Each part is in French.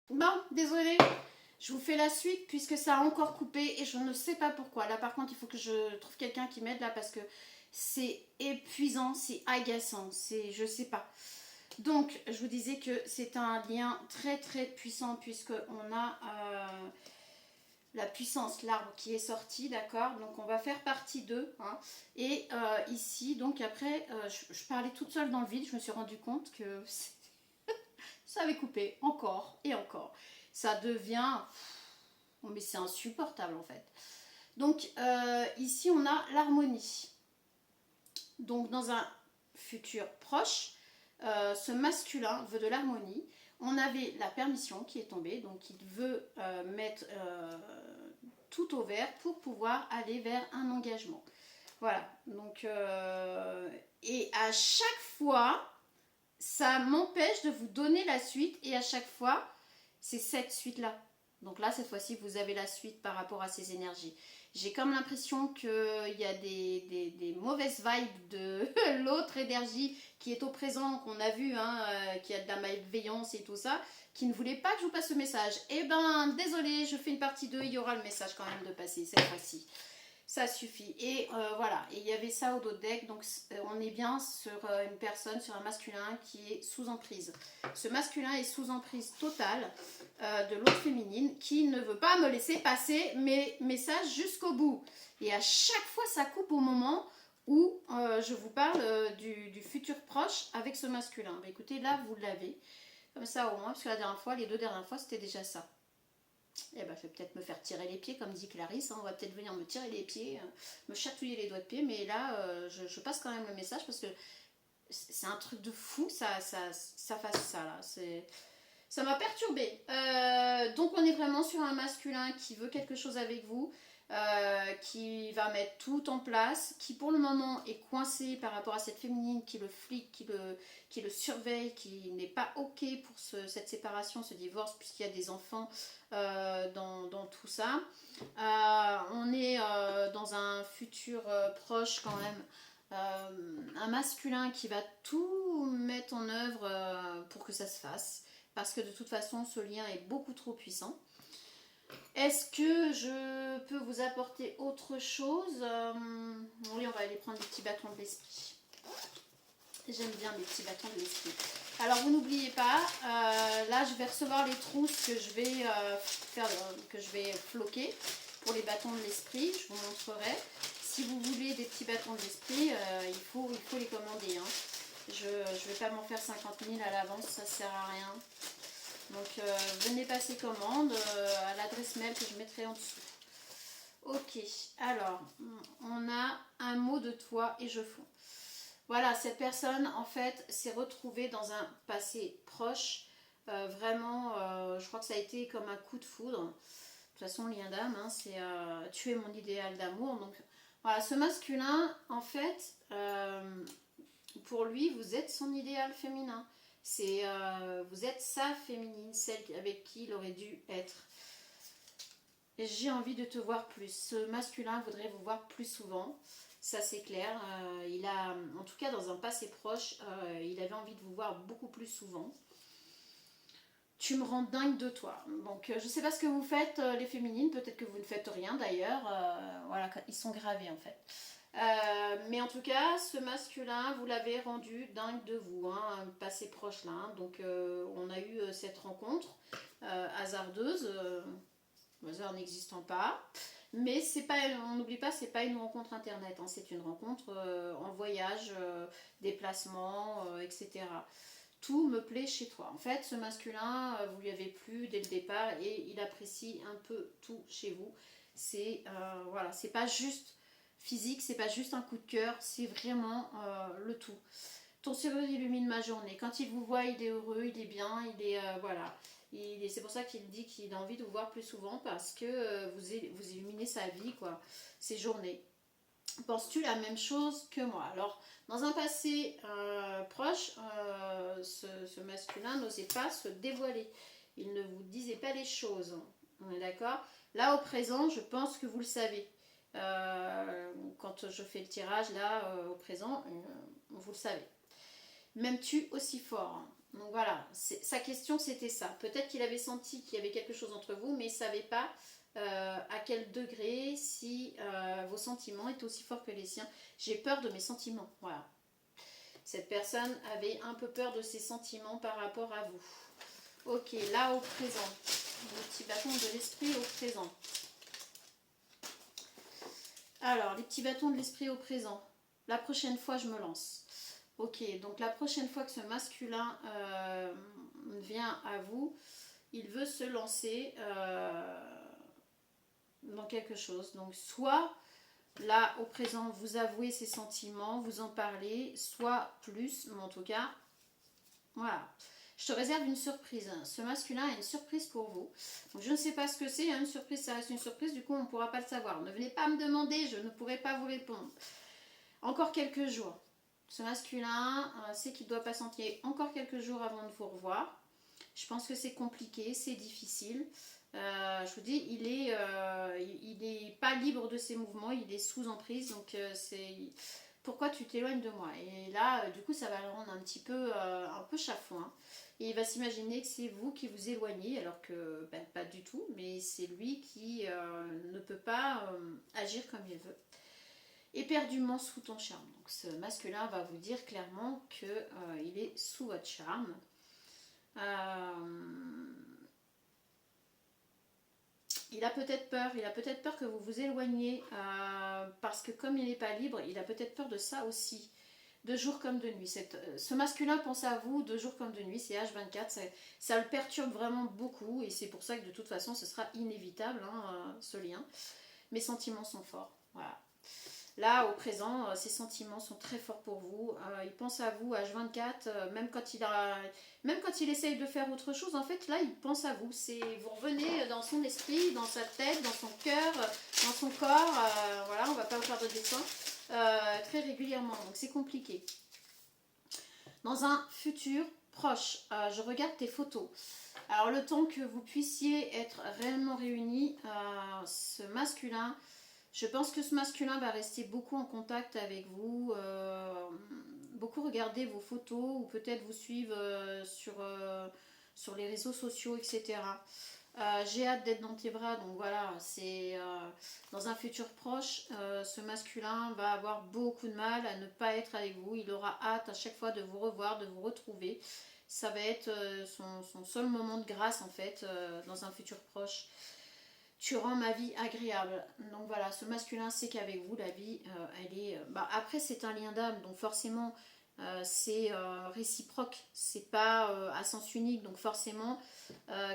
Bon, désolée, je vous fais la suite puisque ça a encore coupé et je ne sais pas pourquoi. Là, par contre, il faut que je trouve quelqu'un qui m'aide là parce que c'est épuisant, c'est agaçant, je sais pas. Donc, je vous disais que c'est un lien très très puissant puisque on a la puissance, l'arbre qui est sorti, d'accord. Donc, on va faire partie d'eux. Hein. Et ici, donc après, je parlais toute seule dans le vide. Je me suis rendu compte que ça avait coupé encore et encore. Ça devient... Oh, mais c'est insupportable en fait. Donc ici on a l'harmonie. Donc dans un futur proche, ce masculin veut de l'harmonie. On avait la permission qui est tombée, donc il veut mettre tout au vert pour pouvoir aller vers un engagement. Voilà, donc et à chaque fois, ça m'empêche de vous donner la suite et à chaque fois, c'est cette suite-là. Donc là, cette fois-ci, vous avez la suite par rapport à ces énergies. J'ai comme l'impression qu'il y a des mauvaises vibes de l'autre énergie qui est au présent, qu'on a vu, hein, qui a de la malveillance et tout ça, qui ne voulait pas que je vous passe ce message. Eh ben, désolé, je fais une partie 2, il y aura le message quand même de passer cette fois-ci. Ça suffit. Et voilà, et il y avait ça au dos de deck, donc on est bien sur une personne, sur un masculin qui est sous emprise. Ce masculin est sous emprise totale de l'autre féminine qui ne veut pas me laisser passer mes messages jusqu'au bout. Et à chaque fois, ça coupe au moment où je vous parle du futur proche avec ce masculin. Bah, écoutez, là, vous l'avez. Comme ça au moins, parce que la dernière fois, les 2 dernières fois, c'était déjà ça. Eh ben, je vais peut-être me faire tirer les pieds, comme dit Clarisse. Hein. On va peut-être venir me tirer les pieds, me chatouiller les doigts de pied. Mais là, je passe quand même le message parce que c'est un truc de fou, ça fasse ça là. Ça m'a perturbée. Donc, on est vraiment sur un masculin qui veut quelque chose avec vous. Qui va mettre tout en place, qui pour le moment est coincé par rapport à cette féminine qui le flic, qui le surveille, qui n'est pas ok pour cette séparation, ce divorce, puisqu'il y a des enfants dans tout ça. On est dans un futur proche quand même. Un masculin qui va tout mettre en œuvre pour que ça se fasse, parce que de toute façon ce lien est beaucoup trop puissant. Est-ce que je peux vous apporter autre chose? Oui, on va aller prendre des petits bâtons de l'esprit. J'aime bien les petits bâtons de l'esprit. Alors, vous n'oubliez pas, là, je vais recevoir les trousses que je vais que je vais floquer pour les bâtons de l'esprit. Je vous montrerai. Si vous voulez des petits bâtons de l'esprit, il faut les commander. Hein. Je ne vais pas m'en faire 50 000 à l'avance, ça ne sert à rien. Donc venez passer commande à l'adresse mail que je mettrai en dessous. Ok, alors on a un mot de toi et je fonds. Voilà, cette personne en fait s'est retrouvée dans un passé proche. Vraiment, je crois que ça a été comme un coup de foudre. De toute façon, lien d'âme, hein, c'est tuer mon idéal d'amour. Donc voilà, ce masculin, en fait, pour lui, vous êtes son idéal féminin. Vous êtes sa féminine, celle avec qui il aurait dû être. Et j'ai envie de te voir plus. Ce masculin voudrait vous voir plus souvent. Ça c'est clair. Il a, en tout cas dans un passé proche, il avait envie de vous voir beaucoup plus souvent. Tu me rends dingue de toi. Donc je sais pas ce que vous faites les féminines. Peut-être que vous ne faites rien d'ailleurs. Voilà, ils sont gravés en fait. Mais en tout cas, ce masculin, vous l'avez rendu dingue de vous, hein, un passé proche là. Hein. Donc, on a eu cette rencontre hasardeuse, hasard n'existant pas. Mais c'est pas, on n'oublie pas, c'est pas une rencontre internet, hein, c'est une rencontre en voyage, déplacement, etc. Tout me plaît chez toi. En fait, ce masculin, vous lui avez plu dès le départ et il apprécie un peu tout chez vous. C'est voilà, c'est pas juste physique, c'est pas juste un coup de cœur, c'est vraiment le tout. Ton sourire illumine ma journée. Quand il vous voit, il est heureux, il est bien, il est voilà. C'est pour ça qu'il dit qu'il a envie de vous voir plus souvent parce que vous illuminez sa vie, quoi, ses journées. Penses-tu la même chose que moi? Alors, dans un passé proche, ce masculin n'osait pas se dévoiler. Il ne vous disait pas les choses. On est d'accord? Là, au présent, je pense que vous le savez. Quand je fais le tirage, là, au présent, vous le savez. M'aimes-tu aussi fort? Donc voilà, sa question c'était ça. Peut-être qu'il avait senti qu'il y avait quelque chose entre vous, mais il ne savait pas à quel degré, si vos sentiments étaient aussi forts que les siens. J'ai peur de mes sentiments, voilà. Cette personne avait un peu peur de ses sentiments par rapport à vous. Ok, là au présent, le petit bâton de l'esprit au présent. Alors, les petits bâtons de l'esprit au présent. La prochaine fois, je me lance. Ok, donc la prochaine fois que ce masculin vient à vous, il veut se lancer dans quelque chose. Donc, soit là, au présent, vous avouez ses sentiments, vous en parlez, soit plus, mais en tout cas, voilà. Je te réserve une surprise. Ce masculin a une surprise pour vous. Donc, je ne sais pas ce que c'est. Une surprise, ça reste une surprise. Du coup, on ne pourra pas le savoir. Ne venez pas me demander, je ne pourrai pas vous répondre. Encore quelques jours. Ce masculin sait qu'il doit patienter encore quelques jours avant de vous revoir. Je pense que c'est compliqué, c'est difficile. Je vous dis, il est pas libre de ses mouvements, il est sous emprise. Donc, c'est pourquoi tu t'éloignes de moi. Et là, du coup, ça va le rendre un peu chafouin. Et il va s'imaginer que c'est vous qui vous éloignez, alors que ben, pas du tout, mais c'est lui qui ne peut pas agir comme il veut. Éperdument sous ton charme. Donc ce masculin va vous dire clairement qu'il est sous votre charme. Il a peut-être peur que vous vous éloigniez parce que comme il n'est pas libre, il a peut-être peur de ça aussi. De jour comme de nuit. Ce masculin pense à vous de jour comme de nuit, c'est H24, ça le perturbe vraiment beaucoup et c'est pour ça que de toute façon ce sera inévitable ce lien. Mes sentiments sont forts, voilà. Là, au présent, ses sentiments sont très forts pour vous. Il pense à vous H24, même quand il essaye de faire autre chose. En fait, là, il pense à vous. Vous revenez dans son esprit, dans sa tête, dans son cœur, dans son corps. Voilà, on ne va pas vous faire de dessin très régulièrement. Donc, c'est compliqué. Dans un futur proche, je regarde tes photos. Alors, le temps que vous puissiez être réellement réunis, ce masculin... Je pense que ce masculin va rester beaucoup en contact avec vous, beaucoup regarder vos photos ou peut-être vous suivre sur les réseaux sociaux, etc. J'ai hâte d'être dans tes bras, donc voilà, c'est dans un futur proche, ce masculin va avoir beaucoup de mal à ne pas être avec vous. Il aura hâte à chaque fois de vous revoir, de vous retrouver. Ça va être son seul moment de grâce en fait dans un futur proche. Tu rends ma vie agréable. Donc voilà, ce masculin sait qu'avec vous, la vie, elle est... après, c'est un lien d'âme, donc forcément, c'est réciproque. C'est pas à sens unique, donc forcément,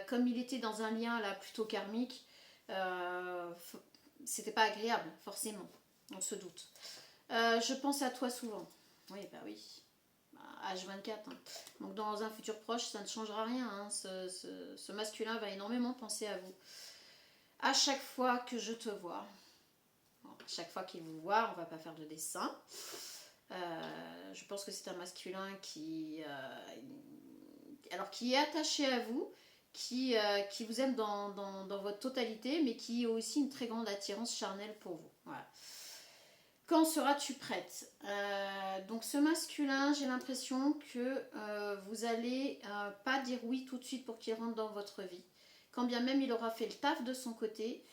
comme il était dans un lien là plutôt karmique, c'était pas agréable, forcément. On se doute. Je pense à toi souvent. Oui, bah oui. H24. Donc dans un futur proche, ça ne changera rien. Ce masculin va énormément penser à vous. À chaque fois que je te vois, à chaque fois qu'il vous voit, on ne va pas faire de dessin. Je pense que c'est un masculin qui est attaché à vous, qui vous aime dans votre totalité, mais qui a aussi une très grande attirance charnelle pour vous. Voilà. Quand seras-tu prête Donc ce masculin, j'ai l'impression que vous allez pas dire oui tout de suite pour qu'il rentre dans votre vie. Quand bien même il aura fait le taf de son côté,